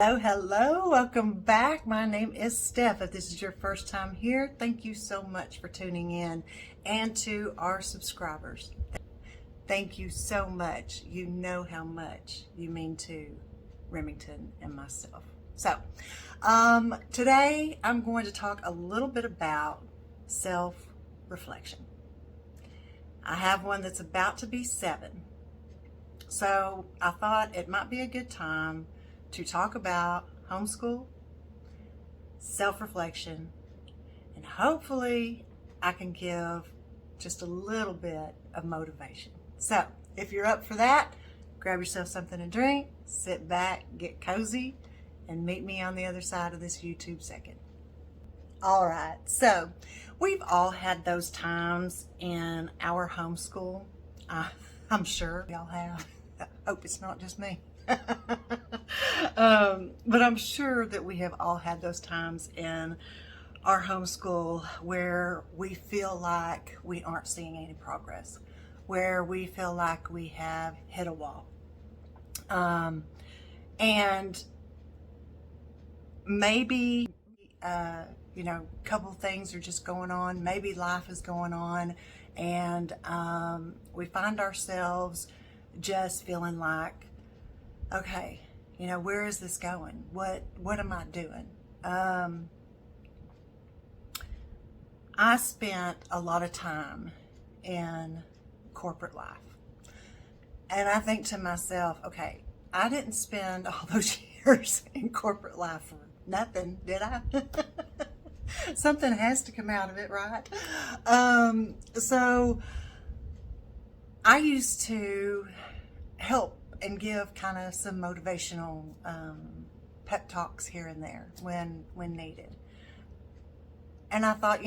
Hello, welcome back. My name is Steph. If this is your first time here, thank you so much for tuning in. And to our subscribers, thank you so much. You know how much you mean to Remington and myself. So, today I'm going to talk a little bit about self-reflection. I have one that's about to be 7. So I thought it might be a good time to talk about homeschool, self-reflection, and hopefully I can give just a little bit of motivation. So if you're up for that, grab yourself something to drink, sit back, get cozy, and meet me on the other side of this YouTube second. All right, so we've all had those times in our homeschool. I'm sure we all have. I hope it's not just me. But I'm sure that we have all had those times in our homeschool where we feel like we aren't seeing any progress, where we feel like we have hit a wall. And maybe, a couple things are just going on. Maybe life is going on, and we find ourselves just feeling like, okay, where is this going? What am I doing? I spent a lot of time in corporate life. And I think to myself, okay, I didn't spend all those years in corporate life for nothing, did I? Something has to come out of it, right? So I used to help and give kind of some motivational pep talks here and there when needed. And I thought,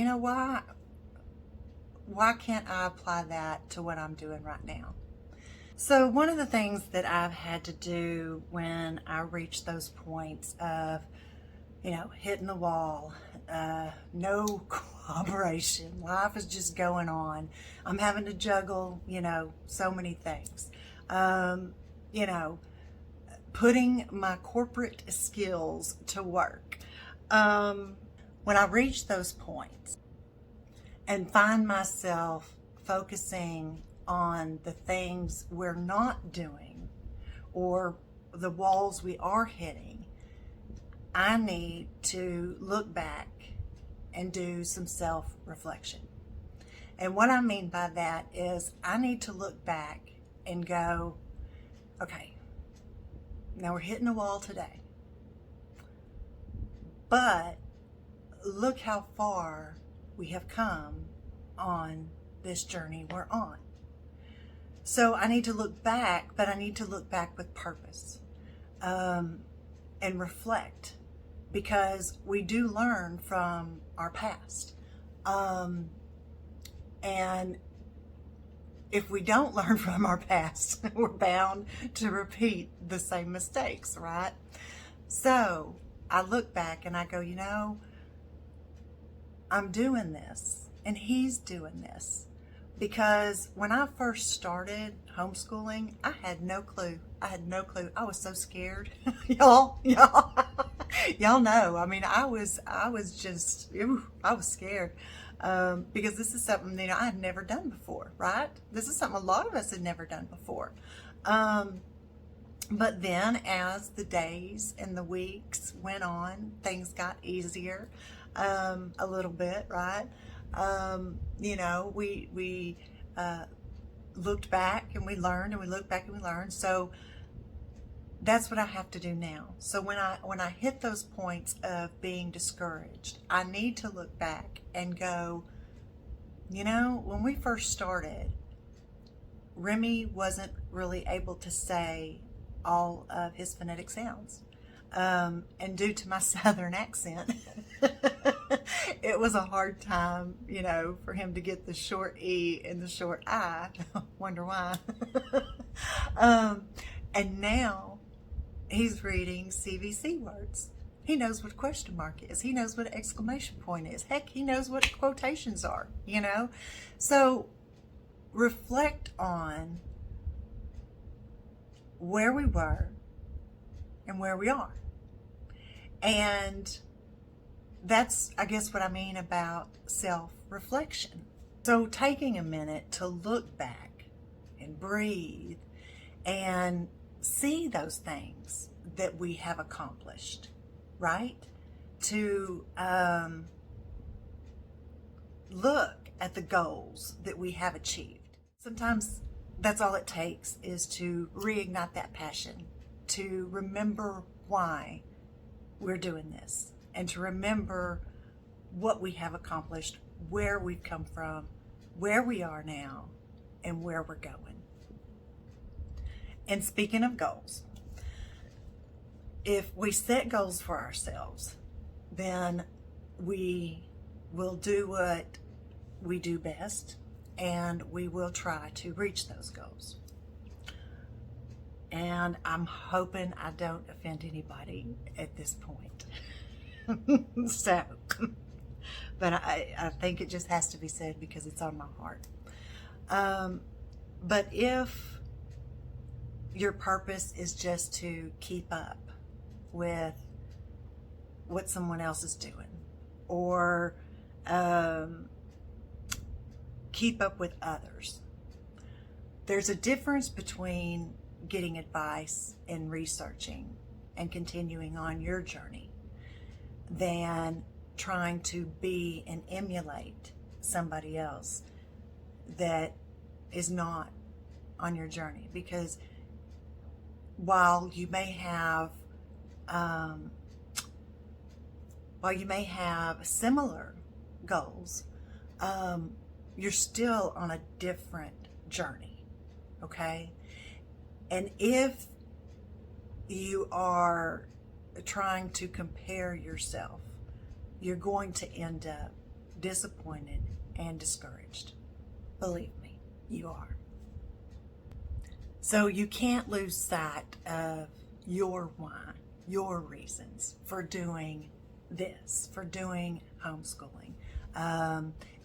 why can't I apply that to what I'm doing right now? So one of the things that I've had to do when I reach those points of, hitting the wall, no cooperation, life is just going on, I'm having to juggle, so many things. Putting my corporate skills to work. When I reach those points and find myself focusing on the things we're not doing or the walls we are hitting, I need to look back and do some self-reflection. And what I mean by that is I need to look back and go, okay, now we're hitting a wall today, but look how far we have come on this journey we're on. So I need to look back, but I need to look back with purpose, and reflect, because we do learn from our past. And if we don't learn from our past, we're bound to repeat the same mistakes, right? So I look back and I go, I'm doing this and he's doing this. Because when I first started homeschooling, I had no clue. I was so scared. y'all know. I mean, I was scared. Because this is something I had never done before, right? This is something a lot of us had never done before. But then as the days and the weeks went on, things got easier a little bit, right? We looked back and we learned, and we looked back and we learned. So that's what I have to do now. So when I hit those points of being discouraged, I need to look back and go, when we first started, Remy wasn't really able to say all of his phonetic sounds. And due to my southern accent, it was a hard time, for him to get the short E and the short I. Wonder why. And now he's reading CVC words. He knows what a question mark is. He knows what an exclamation point is. Heck, he knows what quotations are, So reflect on where we were and where we are. And that's, I guess, what I mean about self-reflection. So taking a minute to look back and breathe and see those things that we have accomplished, right? To look at the goals that we have achieved. Sometimes that's all it takes, is to reignite that passion, to remember why we're doing this, and to remember what we have accomplished, where we've come from, where we are now, and where we're going. And speaking of goals, if we set goals for ourselves, then we will do what we do best, and we will try to reach those goals. And I'm hoping I don't offend anybody at this point. So, but I think it just has to be said because it's on my heart. But if your purpose is just to keep up with what someone else is doing, or keep up with others, there's a difference between getting advice and researching and continuing on your journey than trying to be and emulate somebody else that is not on your journey. Because while you may have similar goals, you're still on a different journey, okay? And if you are trying to compare yourself, you're going to end up disappointed and discouraged. Believe me, you are. So you can't lose sight of your why, your reasons for doing this, for doing homeschooling.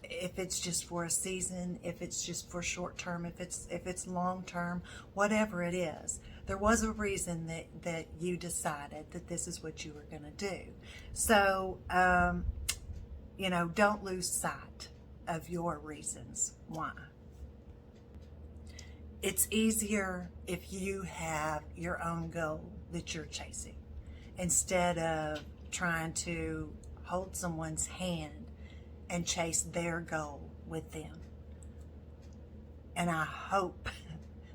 If it's just for a season, if it's just for short term, if it's long term, whatever it is, there was a reason that you decided that this is what you were going to do. So, don't lose sight of your reasons why. It's easier if you have your own goal that you're chasing, instead of trying to hold someone's hand and chase their goal with them. And I hope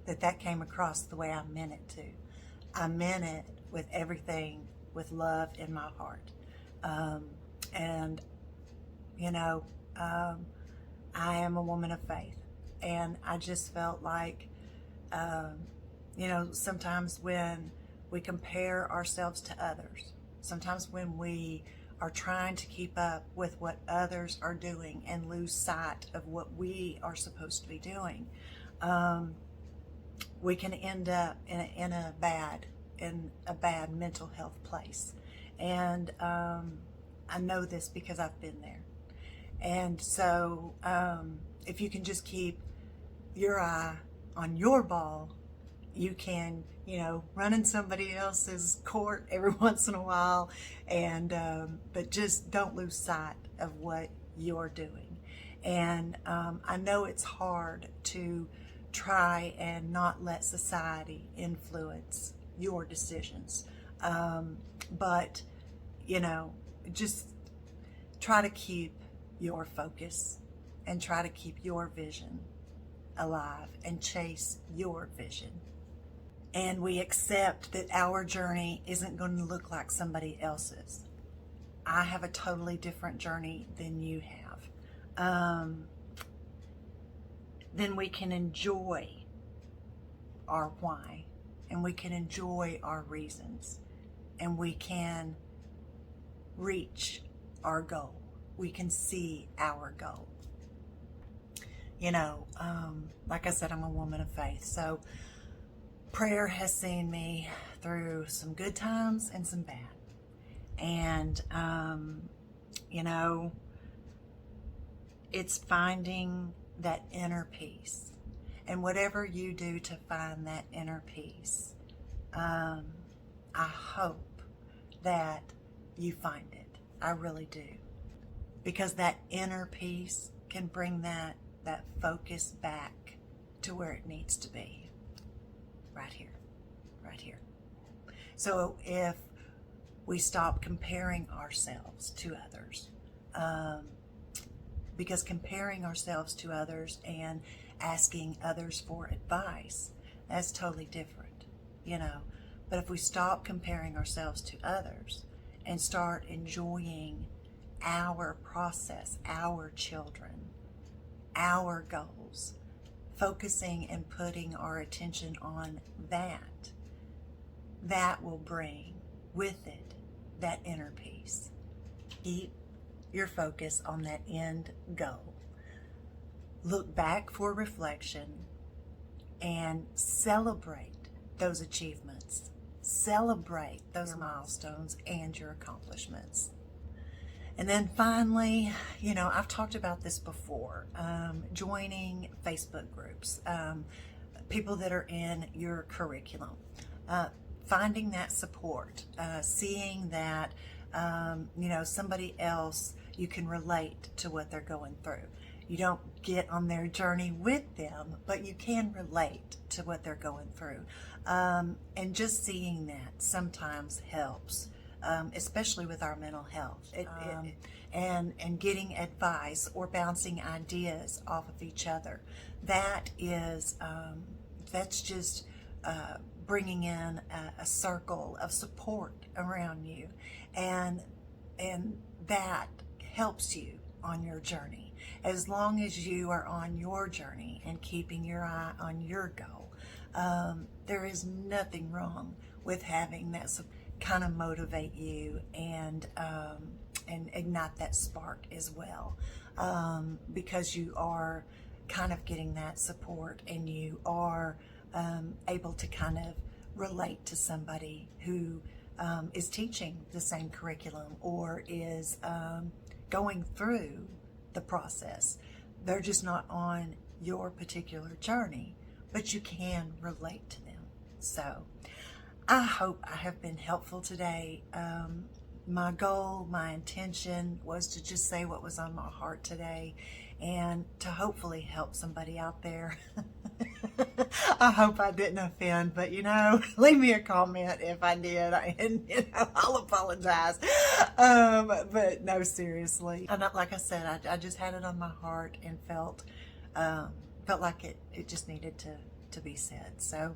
that came across the way I meant it to. I meant it with everything, with love in my heart. I am a woman of faith, and I just felt like, sometimes when we compare ourselves to others, sometimes when we are trying to keep up with what others are doing and lose sight of what we are supposed to be doing, we can end up in a bad mental health place. And I know this because I've been there. And so if you can just keep your eye on your ball, you can, run in somebody else's court every once in a while, and but just don't lose sight of what you're doing. And I know it's hard to try and not let society influence your decisions, but just try to keep your focus and try to keep your vision alive and chase your vision. And we accept that our journey isn't going to look like somebody else's. I have a totally different journey than you have. Then we can enjoy our why, and we can enjoy our reasons, and we can reach our goal. We can see our goal. Like I said, I'm a woman of faith, so prayer has seen me through some good times and some bad. And, it's finding that inner peace. And whatever you do to find that inner peace, I hope that you find it. I really do. Because that inner peace can bring that focus back to where it needs to be. Right here. Right here. So if we stop comparing ourselves to others, because comparing ourselves to others and asking others for advice, that's totally different, you know. But if we stop comparing ourselves to others and start enjoying our process, our children, our goals, focusing and putting our attention on that, that will bring with it that inner peace. Keep your focus on that end goal. Look back for reflection and celebrate those achievements. Celebrate those milestones and your accomplishments. And then finally, you know, I've talked about this before, joining Facebook groups, people that are in your curriculum, finding that support, seeing that, you know, somebody else, you can relate to what they're going through. You don't get on their journey with them, but you can relate to what they're going through. And just seeing that sometimes helps. Especially with our mental health, and getting advice or bouncing ideas off of each other. That is, that's just bringing in a circle of support around you, and that helps you on your journey. As long as you are on your journey and keeping your eye on your goal, there is nothing wrong with having that support. Kind of motivate you and ignite that spark as well, because you are kind of getting that support, and you are able to kind of relate to somebody who is teaching the same curriculum or is going through the process. They're just not on your particular journey, but you can relate to them. So I hope I have been helpful today. My goal, my intention was to just say what was on my heart today and to hopefully help somebody out there. I hope I didn't offend, but you know, leave me a comment if I did, and you know, I'll apologize. But no, seriously, like I said, I just had it on my heart and felt like it just needed to be said. So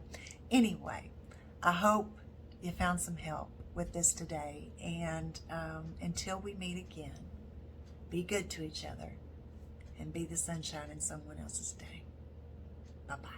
anyway, I hope you found some help with this today, and until we meet again, be good to each other and be the sunshine in someone else's day. Bye-bye.